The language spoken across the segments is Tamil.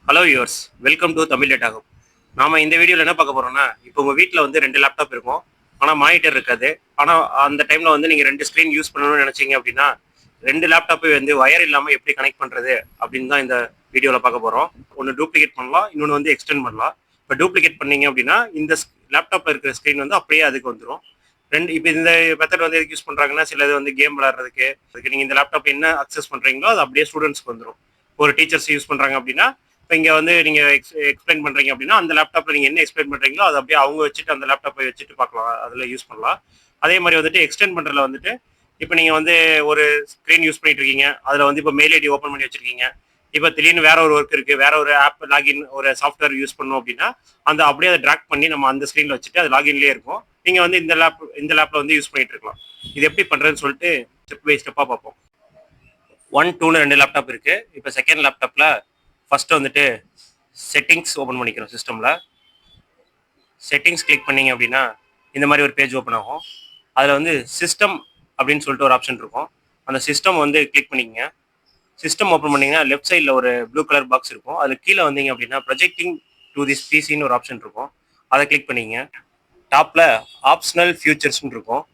Hello viewers, welcome to Tamil data hub. நாம இந்த வீடியோவில் என்ன பார்க்க போறோம்னா, இப்போ உங்கள் வீட்டில் வந்து 2 லேப்டாப் இருக்கும். ஆனால் மானிட்டர் இருக்காது. ஆனால் அந்த டைமில் வந்து நீங்கள் 2 ஸ்க்ரீன் யூஸ் பண்ணணும்னு நினச்சிங்க அப்படின்னா 2 லேப்டாப்பை வந்து ஒயர் இல்லாமல் எப்படி கனெக்ட் பண்ணுறது அப்படின்னு தான் இந்த வீடியோவில் பார்க்க போகிறோம். ஒன்று டூப்ளிகேட் பண்ணலாம், இன்னொன்று வந்து எக்ஸ்டெண்ட் பண்ணலாம். இப்போ டூப்ளிகேட் பண்ணீங்க அப்படின்னா இந்த லேப்டாப்பில் இருக்கிற ஸ்க்ரீன் வந்து அப்படியே அதுக்கு வந்துடும். இப்போ இந்த மெத்தட் வந்து எதுக்கு யூஸ் பண்ணுறாங்கன்னா, சிலது வந்து கேம் விளாட்றதுக்கு. அதுக்கு நீங்கள் இந்த லேப்டாப் என்ன அக்சஸ் பண்ணுறீங்களோ அது அப்படியே ஸ்டூடெண்ட்ஸ்க்கு வந்துடும். ஒரு டீச்சர்ஸ் யூஸ் பண்ணுறாங்க அப்படின்னா இப்போ இங்கே வந்து நீங்கள் எக்ஸ்பிளைன் பண்ணுறீங்க அப்படின்னா அந்த லேப்டாப்பில் நீங்கள் என்ன எக்ஸ்பிளைன் பண்ணுறீங்களோ அதை அப்படியே அவங்க வச்சுட்டு அந்த லேப்டாப்பை வச்சுட்டு பார்க்கலாம், அதில் யூஸ் பண்ணலாம். அதே மாதிரி வந்துட்டு எக்ஸ்டெண்ட் பண்ணுறதுல வந்துட்டு இப்போ நீங்கள் வந்து ஒரு ஸ்க்ரீன் யூஸ் பண்ணிட்டு இருக்கீங்க, அதில் வந்து இப்போ மெயில் ஐடி ஓப்பன் பண்ணி வச்சிருக்கீங்க. இப்போ திடீர்னு வேற ஒரு ஒர்க் இருக்குது, வேற ஒரு ஆப் லாகின் ஒரு சாஃப்ட்வேர் யூஸ் பண்ணோம் அப்படின்னா அந்த அப்படியே அதை ட்ராக் பண்ணி நம்ம அந்த ஸ்க்ரீனில் வச்சுட்டு அது லாகின்லேயே இருக்கும். நீங்கள் வந்து இந்த லேப்பில் வந்து யூஸ் பண்ணிட்டு இருக்கலாம். இது எப்படி பண்ணுறதுன்னு சொல்லிட்டு ஸ்டெப் பை ஸ்டெப்பாக பார்ப்போம். 1, 2ன்னு 2 லேப்டாப் இருக்குது. இப்போ செகண்ட் லேப்டாப்பில் ஃபர்ஸ்ட் வந்துட்டு செட்டிங்ஸ் ஓப்பன் பண்ணிக்கிறோம். சிஸ்டமில் செட்டிங்ஸ் கிளிக் பண்ணீங்க அப்படின்னா இந்த மாதிரி ஒரு பேஜ் ஓப்பன் ஆகும். அதில் வந்து சிஸ்டம் அப்படின்னு சொல்லிட்டு ஒரு ஆப்ஷன் இருக்கும். அந்த சிஸ்டம் வந்து கிளிக் பண்ணிக்கங்க. சிஸ்டம் ஓப்பன் பண்ணிங்கன்னா லெஃப்ட் சைடில் ஒரு ப்ளூ கலர் பாக்ஸ் இருக்கும். அதில் கீழே வந்தீங்க அப்படின்னா ப்ரொஜெக்டிங் டு திஸ் பிசின்னு ஒரு ஆப்ஷன் இருக்கும். அதை கிளிக் பண்ணிங்க. டாப்பில் ஆப்ஷனல் ஃபியூச்சர்ஸ்ன்னு இருக்கும்,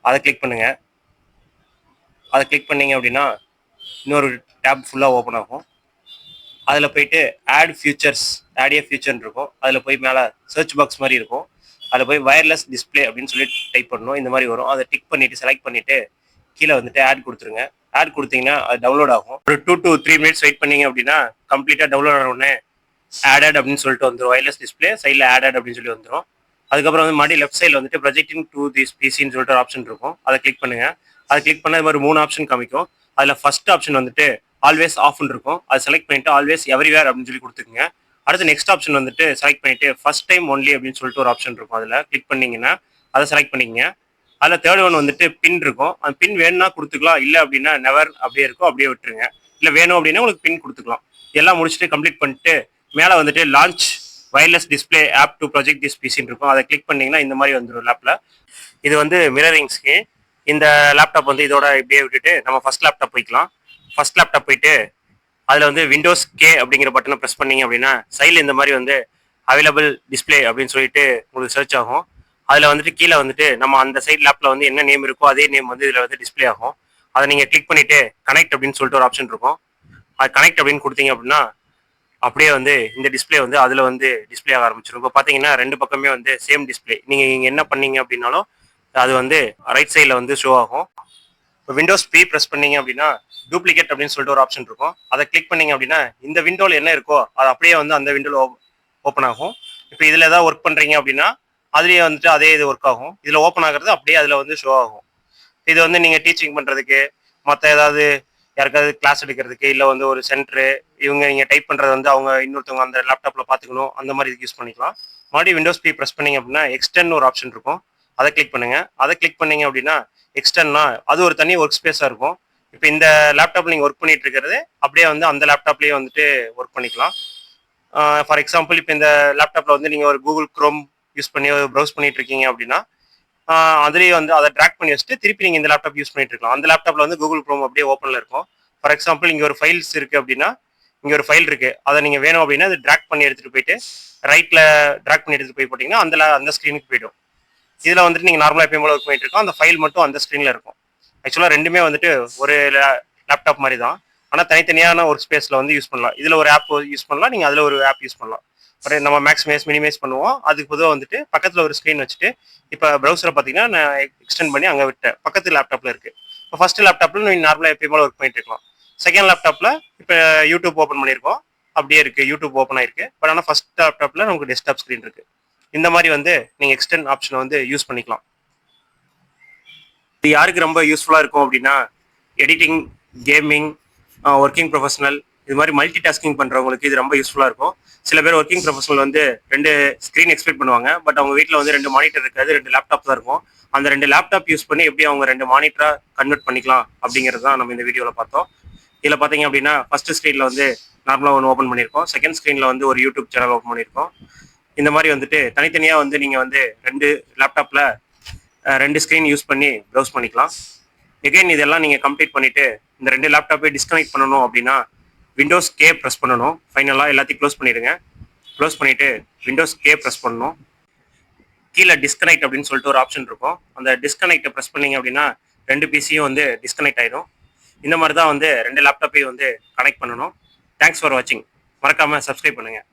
அதை கிளிக் பண்ணுங்க. அதை கிளிக் பண்ணீங்க அப்படின்னா இன்னொரு டேப் ஃபுல்லாக ஓப்பன் ஆகும். அதில் போயிட்டு ஆட் ஃபியூச்சர்ஸ், ஆட் ஏ ஃபியூச்சர்னு இருக்கும். அதில் போய் மேலே சர்ச் பாக்ஸ் மாதிரி இருக்கும். அதில் போய் வயர்லெஸ் டிஸ்பிளே அப்படின்னு சொல்லி டைப் பண்ணணும். இந்த மாதிரி வரும். அதை டிக் பண்ணிவிட்டு செலக்ட் பண்ணிவிட்டு கீழே வந்துட்டு ஆட் கொடுத்துருங்க. ஆட் கொடுத்தீங்கன்னா அது டவுன்லோட் ஆகும். ஒரு 2 to 3 மினிட்ஸ் வெயிட் பண்ணீங்க அப்படின்னா கம்ப்ளீட்டாக டவுன்லோட் ஆனவுடனே ஆடட் அப்படின்னு சொல்லிட்டு வந்துடும். வயர்லெஸ் டிஸ்பிளே சைடில் ஆடட் அப்படின்னு சொல்லி வந்துடும். அதுக்கப்புறம் வந்து மறுபடியும் லெஃப்ட் சைடில் வந்துட்டு ப்ரொஜெக்டிங் டு திஸ் பிசின்னு சொல்லிட்டு ஒரு ஆப்ஷன் இருக்கும். அதை கிளிக் பண்ணுங்க. அதை கிளிக் பண்ண இது மாதிரி 3 ஆப்ஷன் காமிக்கும். அதில் ஃபர்ஸ்ட் ஆப்ஷன் வந்துட்டு ஆல்வேஸ் ஆஃப்னு இருக்கும். அதை செலக்ட் பண்ணிட்டு ஆல்வேஸ் எவ்ரிவேர் அப்படின்னு சொல்லி கொடுத்துக்குங்க. அடுத்து நெக்ஸ்ட் ஆப்ஷன் வந்துட்டு செலக்ட் பண்ணிட்டு ஃபர்ஸ்ட் டைம் ஒன்லி அப்படின்னு சொல்லிட்டு ஒரு ஆப்ஷன் இருக்கும். அதில் கிளிக் பண்ணீங்கன்னா அதை செலக்ட் பண்ணிக்கங்க. அதில் தேர்ட் ஒன் வந்துட்டு பின் இருக்கும். அந்த பின் வேணும்னா கொடுத்துக்கலாம், இல்லை அப்படின்னா நெவர் அப்படியே இருக்கும், அப்படியே விட்டுருங்க. இல்லை வேணும் அப்படின்னா உங்களுக்கு பின் கொடுத்துக்கலாம். எல்லாம் முடிச்சுட்டு கம்ப்ளீட் பண்ணிட்டு மேலே வந்துட்டு launch wireless display app to project this பிசின்னு இருக்கும். அதை கிளிக் பண்ணீங்கன்னா இந்த மாதிரி வந்துடும் லேப்பில். இது வந்து மிரரிங்ஸ்க்கு. இந்த லேப்டாப் வந்து இதோட இப்படியே விட்டுட்டு நம்ம ஃபர்ஸ்ட் லேப்டாப் போய்க்கலாம். ஃபர்ஸ்ட் லேப்டாப் போயிட்டு அதில் வந்து விண்டோஸ் கே அப்படிங்கிற பட்டனை ப்ரெஸ் பண்ணீங்க அப்படின்னா சைடில் இந்த மாதிரி வந்து அவைலபிள் டிஸ்பிளே அப்படின்னு சொல்லிட்டு உங்களுக்கு சர்ச் ஆகும். அதில் வந்துட்டு கீழே வந்துட்டு நம்ம அந்த சைட் லேப்பில் வந்து என்ன நேம் இருக்கோ அதே நேம் வந்து இதில் வந்து டிஸ்பிளே ஆகும். அதை நீங்கள் கிளிக் பண்ணிவிட்டு கனெக்ட் அப்படின்னு சொல்லிட்டு ஒரு ஆப்ஷன் இருக்கும். அது கனெக்ட் அப்படின்னு கொடுத்தீங்க அப்படின்னா அப்படியே வந்து இந்த டிஸ்பிளே வந்து அதில் வந்து டிஸ்பிளே ஆக ஆரம்பிச்சிடும். இப்போ பார்த்தீங்கன்னா 2 பக்கமே வந்து சேம் டிஸ்பிளே. நீங்கள் இங்கே என்ன பண்ணீங்க அப்படின்னாலும் அது வந்து ரைட் சைடில் வந்து ஷோ ஆகும். இப்போ விண்டோஸ் பி ப்ரெஸ் பண்ணீங்க அப்படின்னா டூப்ளிகேட் அப்படின்னு சொல்லிட்டு ஒரு ஆப்ஷன் இருக்கும். அதை கிளிக் பண்ணீங்க அப்படின்னா இந்த விண்டோவில் என்ன இருக்கோ அது அப்படியே வந்து அந்த விண்டோவில் ஓப்பன் ஆகும். இப்போ இதில் ஏதாவது ஒர்க் பண்ணுறீங்க அப்படின்னா அதுலேயே வந்துட்டு அதே இது ஒர்க் ஆகும். இதில் ஓப்பன் ஆகிறது அப்படியே அதில் வந்து ஷோ ஆகும். இது வந்து நீங்கள் டீச்சிங் பண்ணுறதுக்கு, மற்ற ஏதாவது யாருக்காவது கிளாஸ் எடுக்கிறதுக்கு, இல்லை வந்து ஒரு சென்டரு இவங்க நீங்கள் டைப் பண்ணுறது வந்து அவங்க இன்னொருத்தவங்க அந்த லேப்டாப்பில் பார்த்துக்கணும், அந்த மாதிரி இதுக்கு யூஸ் பண்ணிக்கலாம். மறுபடியும் விண்டோஸ் பி ப்ரெஸ் பண்ணீங்க அப்படின்னா எக்ஸ்டெண்ட் ஒரு ஆப்ஷன் இருக்கும். அதை கிளிக் பண்ணுங்க. அதை கிளிக் பண்ணீங்க அப்படின்னா எக்ஸ்டெண்ட்னா அது ஒரு தனி ஒர்க் ஸ்பேஸாக இருக்கும். இப்போ இந்த லேப்டாப்பில் நீங்கள் ஒர்க் பண்ணிட்டு இருக்கிறது அப்படியே வந்து அந்த லேப்டாப்லேயே வந்துட்டு ஒர்க் பண்ணிக்கலாம். ஃபார் எக்ஸாம்பிள் இப்போ இந்த லேப்டாப்பில் வந்து நீங்கள் ஒரு கூகுள் குரோம் யூஸ் பண்ணி ப்ரௌஸ் பண்ணிட்டு இருக்கீங்க அப்படின்னா அதுலேயே வந்து அதை ட்ராக் பண்ணி வச்சுட்டு திருப்பி நீங்கள் இந்த லேப்டாப் யூஸ் பண்ணிட்டு இருக்கலாம். அந்த லேப்டாப்பில் வந்து கூகுள் குரோம் அப்படியே ஓப்பனில் இருக்கும். ஃபார் எக்ஸாம்பிள் இங்கே ஒரு ஃபைல்ஸ் இருக்குது அப்படின்னா இங்கே ஒரு ஃபைல் இருக்குது, அதை நீங்கள் வேணும் அப்படின்னா அதை ட்ராக் பண்ணி எடுத்துகிட்டு போயிட்டு ரைட்டில் ட்ராக் பண்ணி எடுத்துகிட்டு போய் போட்டிங்கன்னா அந்த ஸ்க்ரீனுக்கு போய்டும். இதில் வந்துட்டு நீங்கள் நார்மலாக எப்பயும் போல ஒர்க் பண்ணிட்டு இருக்கோம். அந்த ஃபைல் மட்டும் அந்த ஸ்க்ரீனில் இருக்கும். ஆக்சுவலாக ரெண்டுமே வந்துட்டு ஒரு லேப்டாப் மாதிரி தான், ஆனால் தனித்தனியான ஒரு ஸ்பேஸில் வந்து யூஸ் பண்ணலாம். இதில் ஒரு ஆப் யூஸ் பண்ணலாம், நீங்கள் அதில் ஒரு ஆப் யூஸ் பண்ணலாம். பட் நம்ம மேக்ஸிமைஸ் மினிமைஸ் பண்ணுவோம். அதுக்கு பொதுவாக வந்துட்டு பக்கத்தில் ஒரு ஸ்க்ரீன் வச்சுட்டு இப்போ ப்ரௌசரை பார்த்தீங்கன்னா நான் எக்ஸ்டெண்ட் பண்ணி அங்கே விட்டேன், பக்கத்து லேப்டாப்பில் இருக்குது. இப்போ ஃபர்ஸ்ட் லேப்டாப்பில் நீங்கள் நார்மலாக எப்பயும் போல ஒர்க் பண்ணிட்டு இருக்கலாம். செகண்ட் லேப்டாப்பில் இப்போ யூடியூப் ஓப்பன் பண்ணியிருக்கோம், அப்படியே இருக்குது, யூடியூப் ஓப்பன் ஆயிருக்கு. பட் ஆனால் ஃபர்ஸ்ட் லேப்டாப்பில் நமக்கு டெஸ்க்டாப் ஸ்க்ரீன் இருக்குது. இந்த மாதிரி வந்து நீங்கள் எக்ஸ்டெண்ட் ஆப்ஷனை வந்து யூஸ் பண்ணிக்கலாம். இது யாருக்கு ரொம்ப யூஸ்ஃபுல்லாக இருக்கும் அப்படின்னா எடிட்டிங், கேமிங், ஒர்க்கிங் ப்ரொஃபஷனல், இது மாதிரி மல்டி டாஸ்கிங் பண்ணுறவங்களுக்கு இது ரொம்ப யூஸ்ஃபுல்லாக இருக்கும். சில பேர் ஒர்க்கிங் ப்ரொஃபஷனல் வந்து 2 ஸ்க்ரீன் எக்ஸ்பெக்ட் பண்ணுவாங்க. பட் அவங்க வீட்டில் வந்து 2 மானிட்டர் இருக்காது, 2 லேப்டாப் தான் இருக்கும். அந்த 2 லேப்டாப் யூஸ் பண்ணி எப்படி அவங்க 2 மானிட்டராக கன்வெர்ட் பண்ணிக்கலாம் அப்படிங்கிறது தான் நம்ம இந்த வீடியோவில் பார்த்தோம். இதில் பார்த்தீங்க அப்படின்னா ஃபர்ஸ்ட் ஸ்க்ரீனில் வந்து நார்மலாக ஒன்று ஓப்பன் பண்ணியிருக்கோம். செகண்ட் ஸ்க்ரீனில் வந்து ஒரு யூடியூப் சேனல் ஓப்பன் பண்ணியிருக்கோம். இந்த மாதிரி வந்துட்டு தனித்தனியாக வந்து நீங்கள் வந்து 2 லேப்டாப்பில் 2 ஸ்க்ரீன் யூஸ் பண்ணி ப்ரௌஸ் பண்ணிக்கலாம். எகைன் இதெல்லாம் நீங்கள் கம்ப்ளீட் பண்ணிவிட்டு இந்த 2 லேப்டாப்பை டிஸ்கனெக்ட் பண்ணணும் அப்படின்னா விண்டோஸ் கே ப்ரெஸ் பண்ணணும். ஃபைனலாக எல்லாத்தையும் க்ளோஸ் பண்ணிடுங்க. க்ளோஸ் பண்ணிவிட்டு விண்டோஸ் கே ப்ரெஸ் பண்ணணும். கீழே டிஸ்கனெக்ட் அப்படின்னு சொல்லிட்டு ஒரு ஆப்ஷன் இருக்கும். அந்த டிஸ்கனெக்டை ப்ரெஸ் பண்ணீங்க அப்படின்னா 2 பிசியும் வந்து டிஸ்கனெக்ட் ஆயிடும். இந்த மாதிரி தான் வந்து 2 லேப்டாப்பையும் வந்து கனெக்ட் பண்ணணும். தேங்க்ஸ் ஃபார் வாட்சிங். மறக்காமல் சப்ஸ்கிரைப் பண்ணுங்கள்.